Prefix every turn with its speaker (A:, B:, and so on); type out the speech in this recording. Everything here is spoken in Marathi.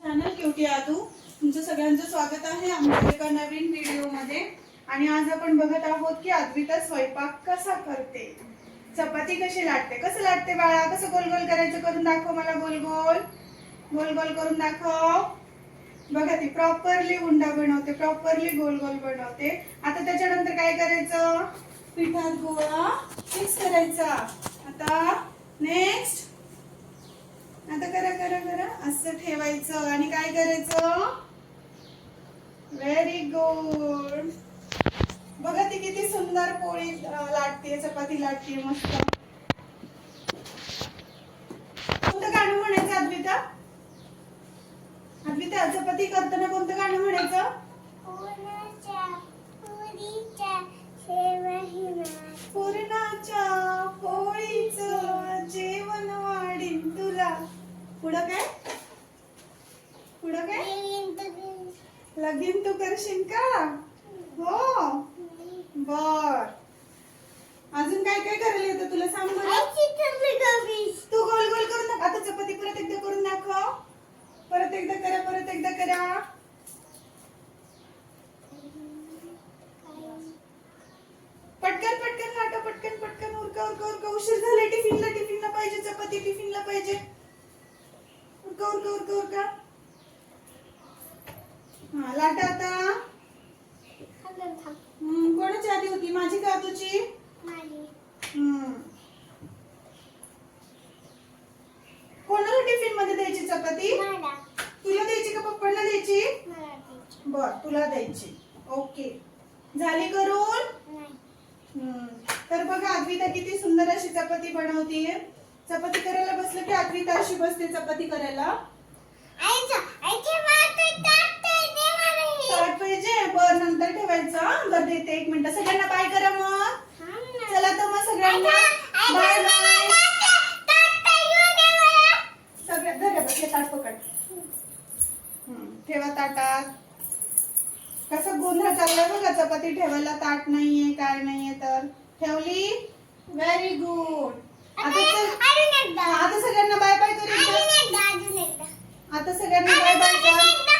A: चॅनल क्यूटी आदू तुमचं सगळ्यांचं स्वागत आहे आमच्या एका नवीन व्हिडिओमध्ये। आणि आज आपण बघत आहोत की अद्विता स्वयंपाक कसा करते, चपाती कशी लाटते। कसं लाटते बाळा, कसं गोल गोल करायचं, करून दाखव मला। गोल गोल गोल गोल करून दाखव। बघा ती प्रॉपरली उंडा बनवते, प्रॉपरली गोल गोल बनवते। आता त्याच्यानंतर काय करायचं, पिठात गोळा मिक्स करायचा। आता नेक्स्ट, आता करा करा करा असं ठेवायचं आणि काय करायचं, व्हेरी गुड। बघा ती किती सुंदर पोळी लाटते, चपाती लाटते मस्त। कोणतं गाणं म्हणायचं अद्विता? अद्विता चपाती करताना कोणतं गाणं म्हणायचं? पुरणाच्या पोळीचं जेवण वाढीन तुला। पुढं काय, पुढं काय, लगीन तू करशील का? हो बर। अजून काय काय करायला येतं तुला, सांग बरं। तू गोल गोल करून दाखव। आता चपाती परत एकदा करून दाखव। परत एकदा करा, परत एकदा करा। पटकन पटकन लाटा, पटकन पटकन, उरका उरका उरका। उशीर झाला टिफिनला, टिफिनला पाहिजे चपाती, टिफिनला पाहिजे। उरका उरका उरका उरका। हा लाटा आता। कोणाची आधी होती, माझी का तुझी? कोणाला टिफिन मध्ये द्यायची चपाती? तुला द्यायची का पप्पांना द्यायची? बर तुला द्यायची। ओके झाली करून? तर बघा अद्विता किती सुंदर अशी चपाती बनवतीये। चपाती करायला बसलं की अद्विता अशी बसते चपाती करायला। ताट पाहिजे, बर नंतर ठेवायचं। बर देते, एक मिनिट। सगळ्यांना बाय करा मग। चला तर मग सगळ्यांना बाय बाय। सगळ्यात घरी बसले, ताट पकड। ठेवा ताटात। कसं गोंधळ चाललाय बघा, चपाती ठेवायला ताट नाहीये, काय नाहीये तर ठेवली। Very good. आता सगळ्यांना बाय बाय करू। आता सगळ्यांना बाय बाय कर।